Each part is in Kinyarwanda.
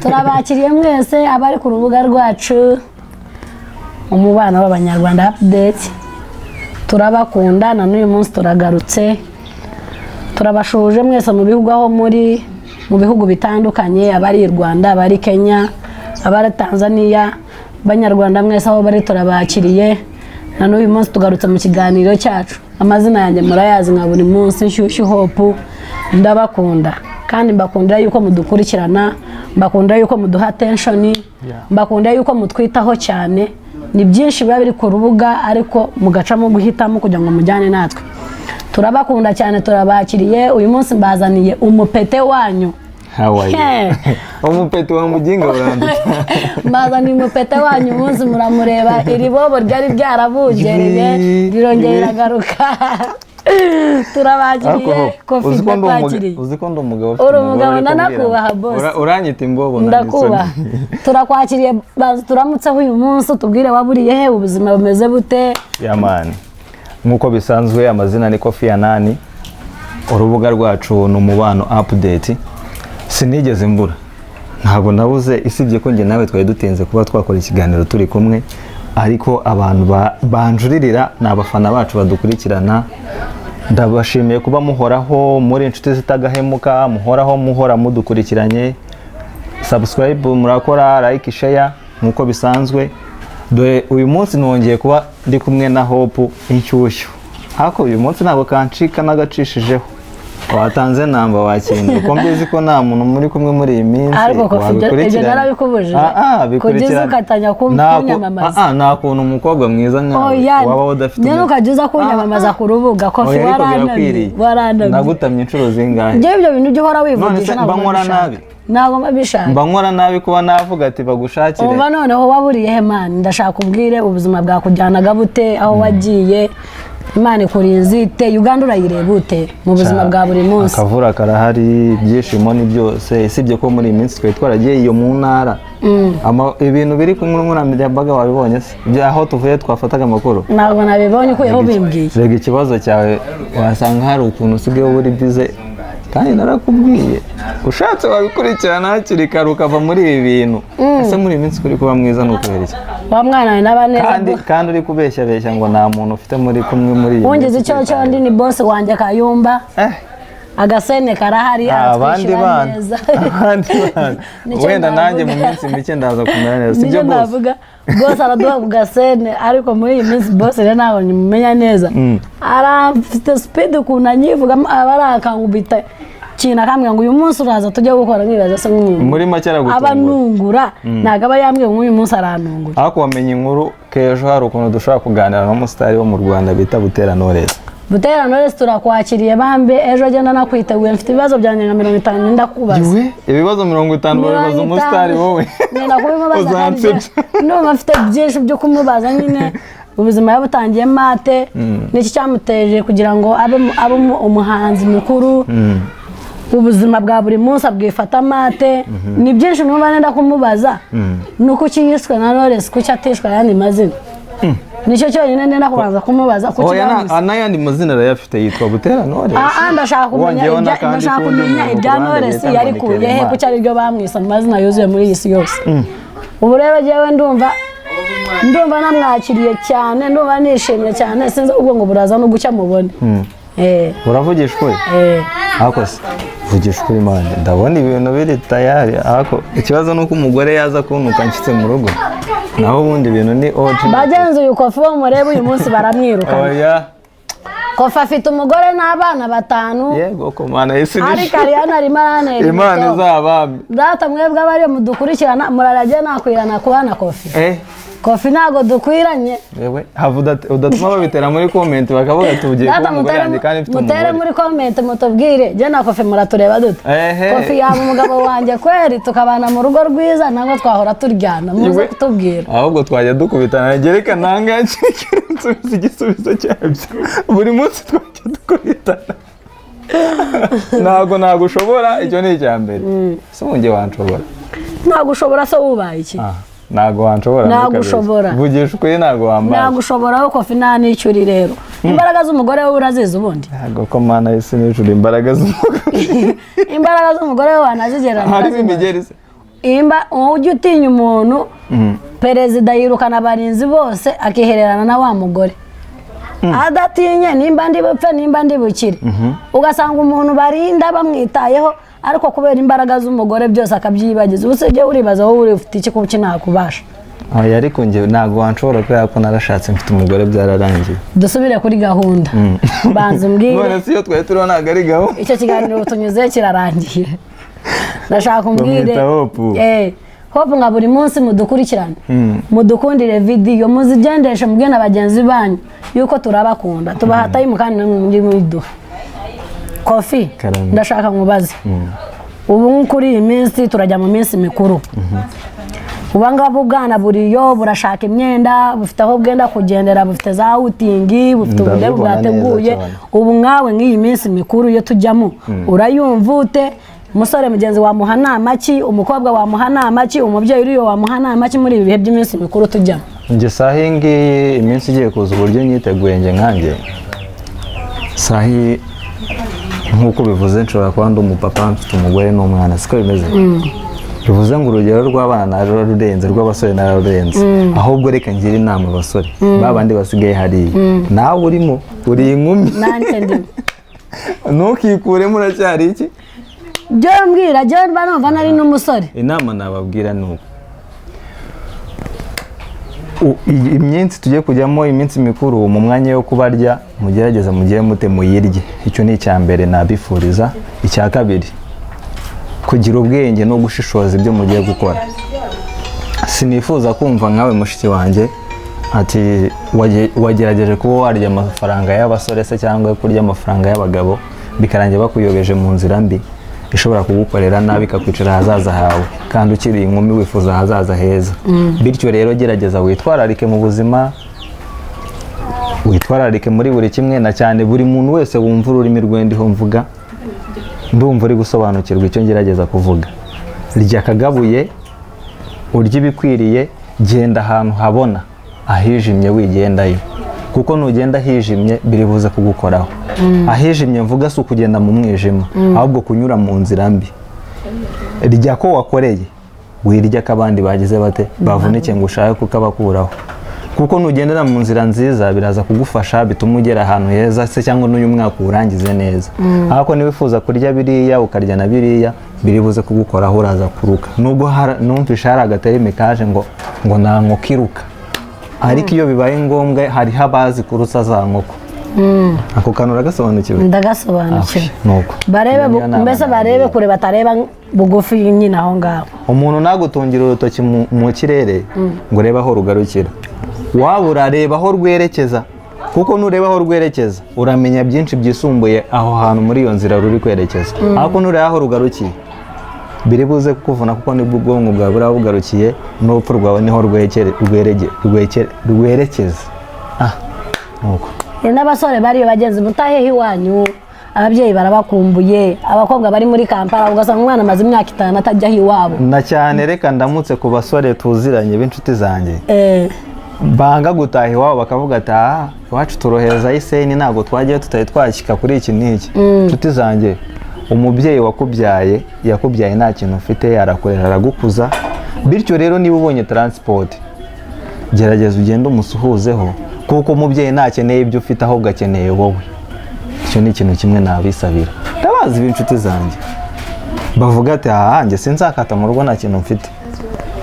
turabakiriye mwese abari ku rubuga rwacu umubano w'abanyarwanda update turabakunda na n'uyu munsi turagarutse turabashuje mwese mu bihugu aho muri mu bihugu bitandukanye abari i Rwanda abari Kenya abari Tanzania banyarwanda mwese aho bari turabakiriye na n'uyu munsi tugarutse mu kiganiro cyacu amazina yanjye murayazi nka buri munsi Nshyushyu Hope ndabakunda kandi mbakundira yuko mudukurikirana mbakundira yuko muduha attention mbakundira yuko mutwitaho cyane ni byinshi biba biri ku rubuga ariko mugacamo guhitamo kugira ngo mujyane natwe turabakunda cyane turabakiriye uyu munsi mbazaniye umupete wanyu umupete wa muginga uranditse mbazaniye umupete wanyu umunsi muramureba iri bobo ryari ryarabugereye rirongera iragaruka turabakiriye Kofi ndakiriye uziko ndo umugabo uri umugabo ndanakubaha boss uranyita imbobo ndakubaha turakwakiriye turamutse uyu munsi tubwire waburiye he ubuzima bumeze bute yamani nkuko bisanzwe amazina ni Kofi Anani urubuga rwacu ni umubano update sinigeze mbura ntago nabuze isibye ko nge nawe twari dutenze kuba twakora ikiganiro turi kumwe ariko abantu banjuririra n'abafana bacu badukurikirana ndabashimiye kuba muhoraho muri inshuti zitagahemuka muhora mudukurikiranye subscribe murakora like share nkuko bisanzwe dore uyu munsi nongeye kuba ndi kumwe na Hope Inshyushyu hako uyu munsi ntabwo kancika nagacishijeho watanze namba wakindi uko mbizi ko nta muntu muri kumwe muri iyi minsi ibyo narabikubujije kugeza ukatanya kunyamamaza nta kuntu umukobwa mwiza nkawe waba udafite none ukajuza kunyamamaza ku rubuga Kofi warandamye nagutamye inshuro zingahe ngewe ibyo bintu ugihora wivugisha ntabwo mbishaka mba nkora nabi kuba navuga ati bagushakire uba noneho waburiye he man ndashaka ubwire ubuzima bwakujyanaga bute aho wagiye Imana ikurinze ite Uganda urayireba ute mu buzima bwa buri munsi akavura karahari byishimo ni byose isibye ko muri iminsi twe twaragiye iyo mu ntara ibintu biri ku nkoranyambaga mbaga wabibonye se aho tuvuye twafataga amakuru ntabwo nabibonye ko yaho bimbwiye rega ikibazo cyawe wasanga hari ukuntu usigaye uri bize kandi narakubwiye ushatse wabikurikirana hakiri kare ukava muri ibi bintu ese muri iminsi kuri kuba mwiza nukubereke wa mwana we n'abaneza kandi uri kubeshya ngo nta muntu ufite muri kumwe muri iyi wongeze icyo ndi ni boss wanjye Kayumba agasene karahari abandi bana wenda nanjye mu minsi mike ndaza kumera neza sibyo boss navuga boss araduha ku gasene ariko muri iyi minsi boss rero ntabwo nyumenya neza arafite speed kunanyivuga abarakangubita kina kamwe ngo uyu munsi uraza tujye gukora nkibaza se muri make aragutungura abanungura nagaba yambwiye ngo uyu munsi aranungura ariko wamenye inkuru kejo hari ukuntu dushaka kuganira n'umusitari wo mu Rwanda bita Butera Knowless turakwakiriye bambe ejo agenda nakwiteguye mfite ibibazo byanjye nka 50 ndakubaza ibibazo 50 babibaza umusitari wowe nenda kubimubaza ndumva mfite byinshi byo kumubaza nyine ubuzima yabutangiye mate n'iki cyamuteje kugira ngo abe umuhanzi mukuru ubuzima bwa buri munsi abwifata mate ni byinshi numva nenda kumubaza nuko ukiyiswe na Knowless kuki atishwa yandi mazina nicyo cyonyine nenda kubanza kumubaza kuki n'ayandi mazina arayafite yitwa Butera Knowless ndashaka kumenya ibya Knowless yarikuye he kuki ari byo bamwisa mu mazina yuzuye muri iyi si yose ubu rero jewe ndumva namwakiriye cyane ndumva nishimye cyane sinzi ubwo ngo buraza no gucya mubone uravugisha ukuri akose vugisha ukuri manje ndabona ibintu biri tayari ako ikibazo nuko umugore yaza kuntuka nshyitse mu rugo naho ubundi ibintu ni bagenzi uyu Kofi wo murebe uyu munsi baramwirukana Kofi afite umugore n'abana 5 yego ko mana isi ni ariko Ariana arimo Imana izabambe data mwebwe abari mudukurikirana murarajye nakwirana kubana Kofi Kofi ntago dukwiranye yewe havuda udatuma babitera muri comment bakavuga ati ugiye ku mugore yandi kandi mfite umugore mutere muri comment mutubwire je na Kofi muratureba dute Kofi yaba umugabo wanjye kweri tukabana mu rugo rwiza ntabwo twahora turyana muze kutubwira ahubwo twajya dukubitana gereka nanga yakirunze igisubizo cyabyo buri munsi twajya dukubitana ntago ushobora icyo ni icyambere se wongeye wanshobora ntago ushobora se ubaye iki ntago wanshobora nagushobora vugisha ukuri ntago wambaye nagushobora ko Kofi nta n'icuri rero imbaraga z'umugore we urazizi ubundi ntago ko mana yese n'icuri imbaraga z'umugore we wanazigerana harimo imigeri se imba ujye utinya umuntu perezida yirukana abarinzi bose akihererana na wa mugore adatinye nimba ndi bupfe nimba ndi bukire ugasanga umuntu barinda bamwitayeho ariko kubera imbaraga z'umugore byose akabyibagiza ubusije uribaza wowe ufite iki kuki nakubasha oya ariko njye ntabwo wanshobora kubera ko narashatse mfite umugore byararangiye dusubire kuri gahunda banza umbwire none si yo twari turiho ntabwo ari gahunda icyo kiganiro tunyuze kirarangiye ndashaka umbwire hope nka buri munsi mudukurikirane mudukundire video muzigendeshe mubwe na bagenzi banyu yuko turabakunda tubahataye mukandi muri muduha Kofi ndashaka nkubaze ubu kuri iyi minsi turajya mu minsi mikuru ubangabo bwana buriyo burashaka imyenda bufite aho bwenda kugendera bufite za outing bufite uburyo bwateguye ubu nkawe nk'iyi minsi mikuru yo tujyamo urayumva ute umusore mugenzi wamuha nama ki umukobwa wamuha nama ki umubyeyi uriyo wamuha nama ki muri ibi bihe by'iminsi mikuru tujyamo njye sahi ngiyi iminsi igiye kuza uburyo nyiteguye njye nkanjye sahi nk'uko bivuze nshobora kuba ndi umupapa mfite umugore n'umwana siko bimeze bivuze ngo urugero rw'abana nararurenze rw'abasore nararurenze ahubwo reka ngire inama abasore babandi basigaye hariya nawe urimo uri inkumi nanjye ndimo ntukikuremo uracyari iki byo mbwira byo numva nari n'umusore inama nababwira ni uko iminsi tugiye kujyamo iminsi mikuru mu mwanya wo kubarya mugerageza mugiye mute muyirye icyo ni icya mbere nabifuriza icya kabiri kugira ubwenge no gushishoza ibyo mugiye gukora sinifuza kumva nkawe mushiki wanjye ati wagerageje kuba warya amafaranga y'abasore se cyangwa kurya amafaranga y'abagabo bikarangira bakuyobeje mu nzira mbi ishobora kugukorera nabi ikakwicara ahazaza hawe kandi ukiri inkumi wifuza ahazaza heza bityo rero gerageza witwararike mu buzima witwararike muri buri kimwe na cyane buri muntu wese wumva ururimi rwendiho mvuga ndumva uri gusobanukirwa icyo ngerageza kuvuga rya kagabuye urya ibikwiriye genda ahantu habona ahijimye wigendayo kuko nugenda hijimye biribuze kugukoraho ahijimye mvuga si ukugenda mu mwijima ahubwo kunyura mu nzira mbi rya ko wakoreye wirya ko abandi bagize bate bavunike ngo ushake kukabakuraho kuko nugendera mu nzira nziza biraza kugufasha bituma ugera ahantu heza se cyangwa n'uyu mwaka urangize neza ariko niwifuza kurya biriya ukarya na biriya biribuze kugukoraho uraza kuruka nubwo numvisha hari agatari mikaje ngo nta nkoko iruka ariko iyo bibaye ngombwa hariho abazi kurutsa za nkoko ako kantu uragasobanukiwe ndagasobanukiwe nuko mbese barebe kure batareba bugufi nyine aho ngaho umuntu nagutungira urutoki mu kirere ngo urebe aho rugarukira waba urareba aho rwerekeza kuko nureba aho rwerekeza uramenya byinshi byisumbuye aho hantu muri iyo nzira ruri kwerekeza ariko nureba aho rugarukiye biribuze kukuvuna kuko nibwo ubwonko bwawe buraba bugarukiye n'urupfu rwawe niho rwerekeza nuko n'abasore bariyo bagenzi mutahehe iwanyu ababyeyi barabakumbuye abakobwa bari muri Kampala ugasanga umwana amaze imyaka 5 atajya iwabo na cyane reka ndamutse ku basore tuziranye b'inshuti zanjye banga gutaha iwabo bakavuga ati iwacu turohereza iseni ntabwo twagiye tutari twashyika kuri iki n'iki inshuti zanjye umubyeyi wakubyaye yakubyaye nta kintu ufite yarakurera aragukuza bityo rero niba ubonye transport gerageza ugende umusuhuzeho kuko umubyeyi ntakeneye ibyo ufite ahubwo akeneye wowe icyo ni ikintu kimwe nabisabira ndabazi b'inshuti zanjye bavuga ati njye sinzakata mu rugo nta kintu mfite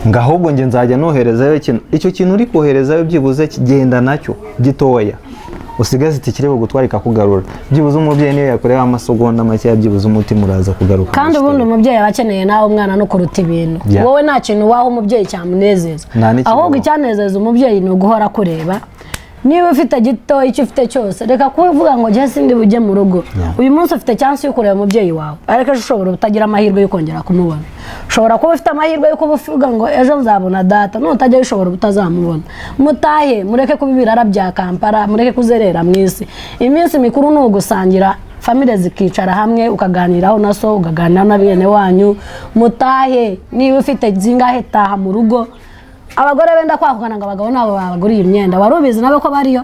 ngo ahubwo njye nzajya noherezayo icyo kintu uri koherezayo byibuze kigenda nacyo gitoya usigaze ikiri bugutwara ikakugarura byibuze umubyeyi niyo yakoreha amasegonda make byibuze umutima uraza kugaruka kandi ubundi umubyeyi abakeneye nawe umwana no kuruta ibintu wowe nta kintu waho umubyeyi cyamunezeza ahubwo icyanezeza umubyeyi ni uguhora kureba niba ufite gito icyo ufite cyose reka kuvuga ngo jye sindi bujye mu rugo uyu munsi ufite chance yo kureba umubyeyi wawe ariko ushobora utagira amahirwe yo kongera kumubona ushobora kuba ufite amahirwe yo kuvuga ngo ejo nzabona data nutajya bishobora utazamubona mutahe mureke kuba ibirara bya Kampala mureke kuzerera mwisi iminsi mikuru ni ugusangira family zikicara hamwe ukaganiraho na so ukaganira na bene wanyu mutahe niba ufite zingahe taha mu rugo abagore benda kwakugana ngo abagabo nabo babaguriye imyenda warubizi nabe ko bariyo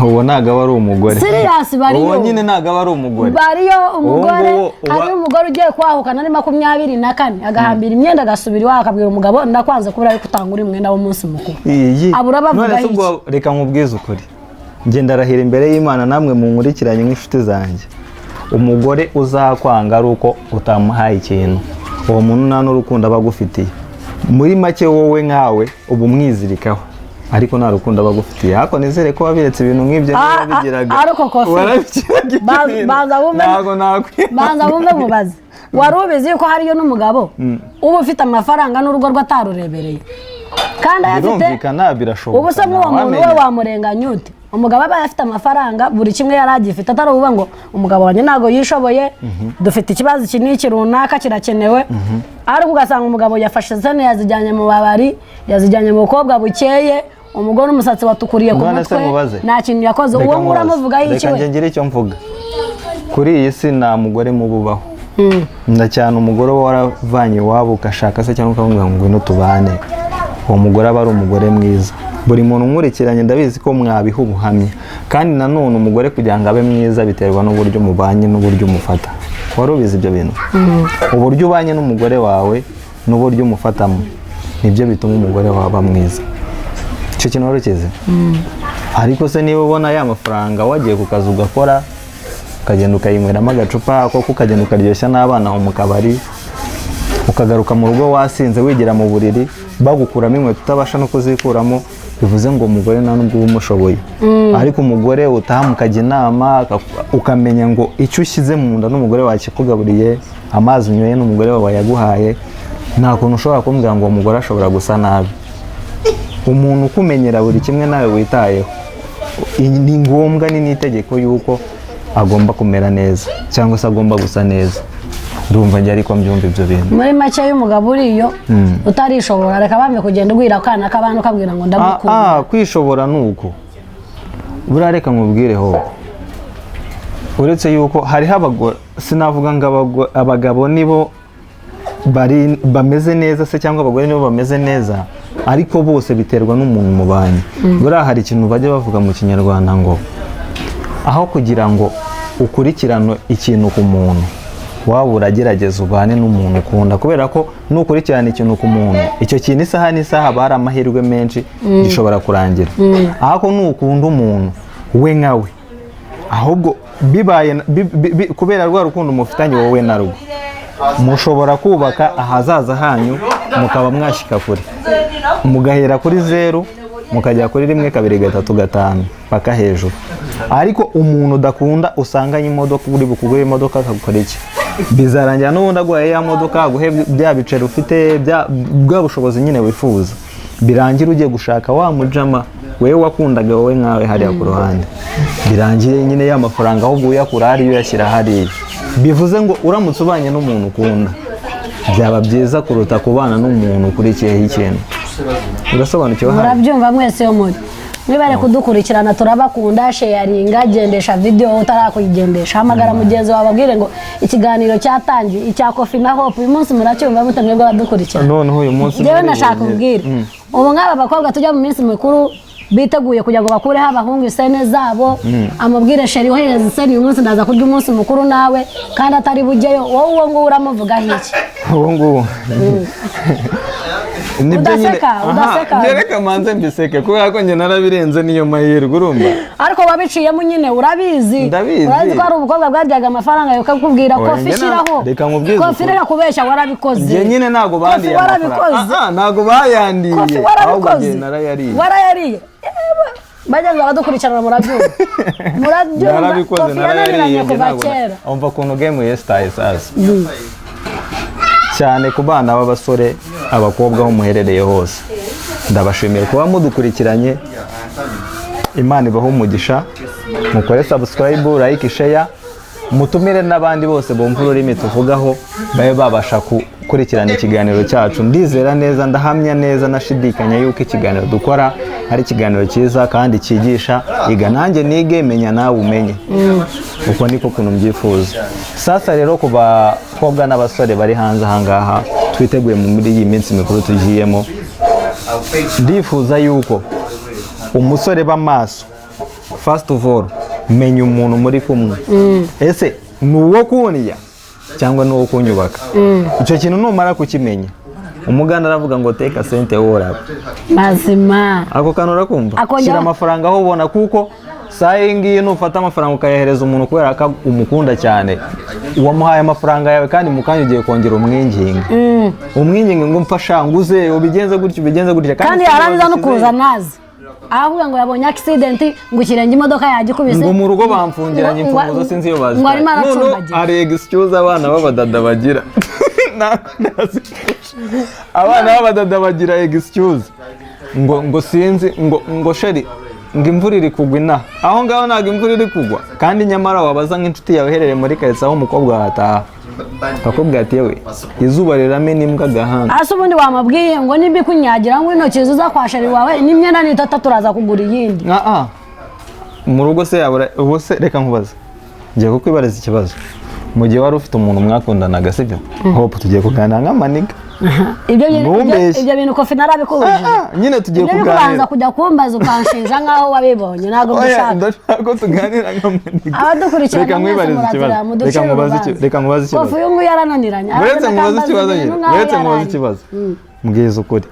uwo ntago aba ari umugore Serious bariyo. uwo nyine ntago aba ari umugore Bariyo umugore nguwo hari umugore ugiye kwahukana ari 24 agahambira imyenda agasubira iwawe akabwira umugabo ndakwanze kubura ariko utanga uri mwenda w'umunsi mukuru. Abura bavuga iki? Reka nkubwize ukuri. Nge ndarahira imbere y'Imana namwe mu nkurikiranye nk'inshuti zanjye. Umugore uzakwanga ari uko utamuhaye ikintu. Uwo muntu nta n'urukundo aba agufitiye. Muri make wowe nkawe ubu mwizirikaho. Ariko nta rukundo aba agufitiye. Ariko nizere ko wabiretse ibintu nk'ibyo wabigiraga. Ariko kofi. Banza bumve mubaze. Wari ubizi ko hariyo n'umugabo uba ufite amafaranga n'urugo rw'atarurebereye. Kandi ayafite ubu se nk'uwo muntu we wamurenganya ute? Umugabo aba afite amafaranga buri kimwe yaragifite atari uvuga ngo umugabo wanjye ntago yishoboye dufite ikibazo iki n'iki runaka kirakenewe ariko ugasanga umugabo yafashe zene yazijyanye mu babari yazijyanye mu bukobwa bukeye umugore umusatsi watukuriye ku mutwe nta kintu yakoze uwo muramuvuga y'iki we? Reka ngire icyo mvuga kuri iyi si nta mugore mububaho ndacyane umugore waravanye iwabo ugashaka se cyangwa ukavuga ngo ngwino tubane uwo mugore aba ari umugore mwiza. Buri muntu nkurikiranye ndabizi ko mwabiha ubuhamya kandi nanone umugore kugira ngo abe mwiza biterwa n'uburyo mubanye n'uburyo umufata. Wari ubizi ibyo bintu? Uburyo ubanye n'umugore wawe n'uburyo umufatamo nibyo bituma umugore wawe aba mwiza. Icyo kintu warukize? Ariko se niba ubona ya mafaranga wagiye ku kazi ugakora ukagenda ukayinyweramo agacupa ko ukagenda ukaryoshya n'abana aho mu kabari ukagaruka mu rugo wasinze wigira mu buriri bagukuramo inkweto utabasha no kuzikuramo bivuze ngo umugore nta nubwo umushoboye. Ariko umugore utaha mukajya inama ukamenya ngo icyo ushyize mu nda n'umugore wawe kikugaburiye amazi unyoye n'umugore wawe yaguhaye nta kuntu ushobora kumbwira ngo uwo mugore ashobora gusa nabi. Umuntu ukumenyera buri kimwe nawe witayeho ni ngombwa ni n'itegeko yuko agomba kumera neza cyangwa se agomba gusa neza. Ndumva njye ariko mbyumva ibyo bintu. Muri make y'umugabo uriyo utarishobora reka bamwe kugenda ugwira akana k'abantu kabwira ngo ndamukunda. Kwishobora nuko buriya reka nkubwireho uretse yuko hariho abagore sinavuga ngo abagabo nibo bameze neza se cyangwa abagore nibo bameze neza ariko bose biterwa n'umuntu mubanye. Buriya hari ikintu bajya bavuga mu Kinyarwanda ngo aho kugira ngo ukurikirane ikintu ku muntu waba uragerageza ubane n'umuntu ukunda kubera ko nukurikirana ikintu ku muntu icyo kintu isaha n'isaha bari amahirwe menshi gishobora kurangira. Ahako nukunda umuntu we nkawe ahubwo bibaye kubera rwa rukundo mufitanye wowe na rwo mushobora kubaka ahazaza hanyu mukaba mwashika kure mugahera kuri 0 mukajya kuri 1 2 3 5 paka hejuru. Ariko umuntu udakunda usanganye imodoka uri bukugura imodoka akagukora iki bizarangira n'ubundi agwaye ya modoka aguhe bya bicero ufite bwa bushobozi nyine wifuza birangira ugiye gushaka wa mujama wewe wakundaga wowe nkawe hariya ku ruhande birangiye nyine ya mafaranga ahubwo uyakura hariyo yashyira hariya. Bivuze ngo uramutse ubanye n'umuntu ukunda byaba byiza kuruta kubana n'umuntu ukurikiyeho ikintu. Urasobanukiwe? Murabyumva mwese yo muri nibare kudukurikirana turabakunda sharinga gendesha video utarakuyigendesha hamagara mugenzi wawe abwire ngo ikiganiro cyatangiye icya Kofi na Hope uyu munsi muracyumva mutamwe bwo badukurikirana. None uyu munsi jewe nashaka kubwira ubu nk'aba bakobwa tujya mu minsi mikuru biteguye kugira ngo bakureho abahungu isene zabo amubwire sheri wohereza isene uyu munsi ndaza kurya umunsi mukuru nawe kandi atari bugeyo wowe uwo ngo uramuvuga iki uwo ngo udaseka reka manze mbiseke kubera ko njye narabirenze niyo mahirwe urumva ariko wabiciyemo nyine urabizi urazi ko ari ubukobwa bwaryaga amafaranga yo kakubwira Kofi shiraho Kofi reka kubeshya warabikoze njye nyine ntago bandiye ntago bayandiye ahubwo njye warayariye bajyaga badukurikirana murabyumva narabikoze narayariye kuva kera umva kuntu game yestaye sasa cyane ku bana b'abasore abakobwa aho muherereye hose ndabashimiye kuba mudukurikiranye. Imana ibaho umugisha mukore subscribe like share mutumire n'abandi bose bumva ururimi tuvugaho babe babasha gukurikirana ikiganiro cyacu. Ndizera neza ndahamya neza nashidikanya yuko ikiganiro dukora ari ikiganiro cyiza kandi cyigisha iga nanjye nige menya nawe umenye uko niko kuntu mbyifuza. Sasa rero ku bakobwa n'abasore bari hanze ahangaha twiteguye muri iyi minsi mikuru tugiyemo ndifuza yuko umusore b'amaso first of all menya umuntu muri kumwe ese ni uwo kunya cyangwa ni uwo kunyubaka icyo kintu numara kukimenya umuganda aravuga ngo teka sente wora mazima ako kantu urakumva shyira amafaranga aho ubona kuko saa ngiyi nufata amafaranga ukayahereza umuntu kubera ko umukunda cyane wamuhaye amafaranga yawe kandi mukanya ugiye kongera umwinginga umwinginga ngo mfasha nguze ubigenze gutya kandi yarangiza no kuza nazi avuga ngo yabonye accident ngo ikirenge imodoka yagikubise ngo mu rugo bamfungiranye imfunguzo sinzi iyo bazi none ari excuse abana b'abadada bagira abana b'abadada bagira excuse ngo sinzi ngo sheri ngo imvura iri kugwa inaha aho ngaho ntabwo imvura iri kugwa kandi nyamara wabaza nk'inshuti yawe uherereye muri karitsiye aho umukobwa wataha akakubwira ati yewe izuba riramena imbwa agahanga ase ubundi wamubwiye ngo nimba ikunyagira ngo intoki ziza kwa sheri wawe n'imyenda n'itata turaza kugura iyindi mu rugo se yabura ubu se reka nkubaze ngiye kukwibariza ikibazo mu gihe wari ufite umuntu mwakundanaga sibyo hope tugiye kuganira nk'amaniga ibyo bintu kofi narabikubuje nyine tugiye kuganira kubanza kujya kumbaza ukanshinja nkaho wabibonye ntabwo ndashaka ko tuganira nk'amaniga abadukurikirana reka nkwibarize ikibazo kofi uyu nguyu yarananiranye uretse mubaze ikibazo mbwiza ukuri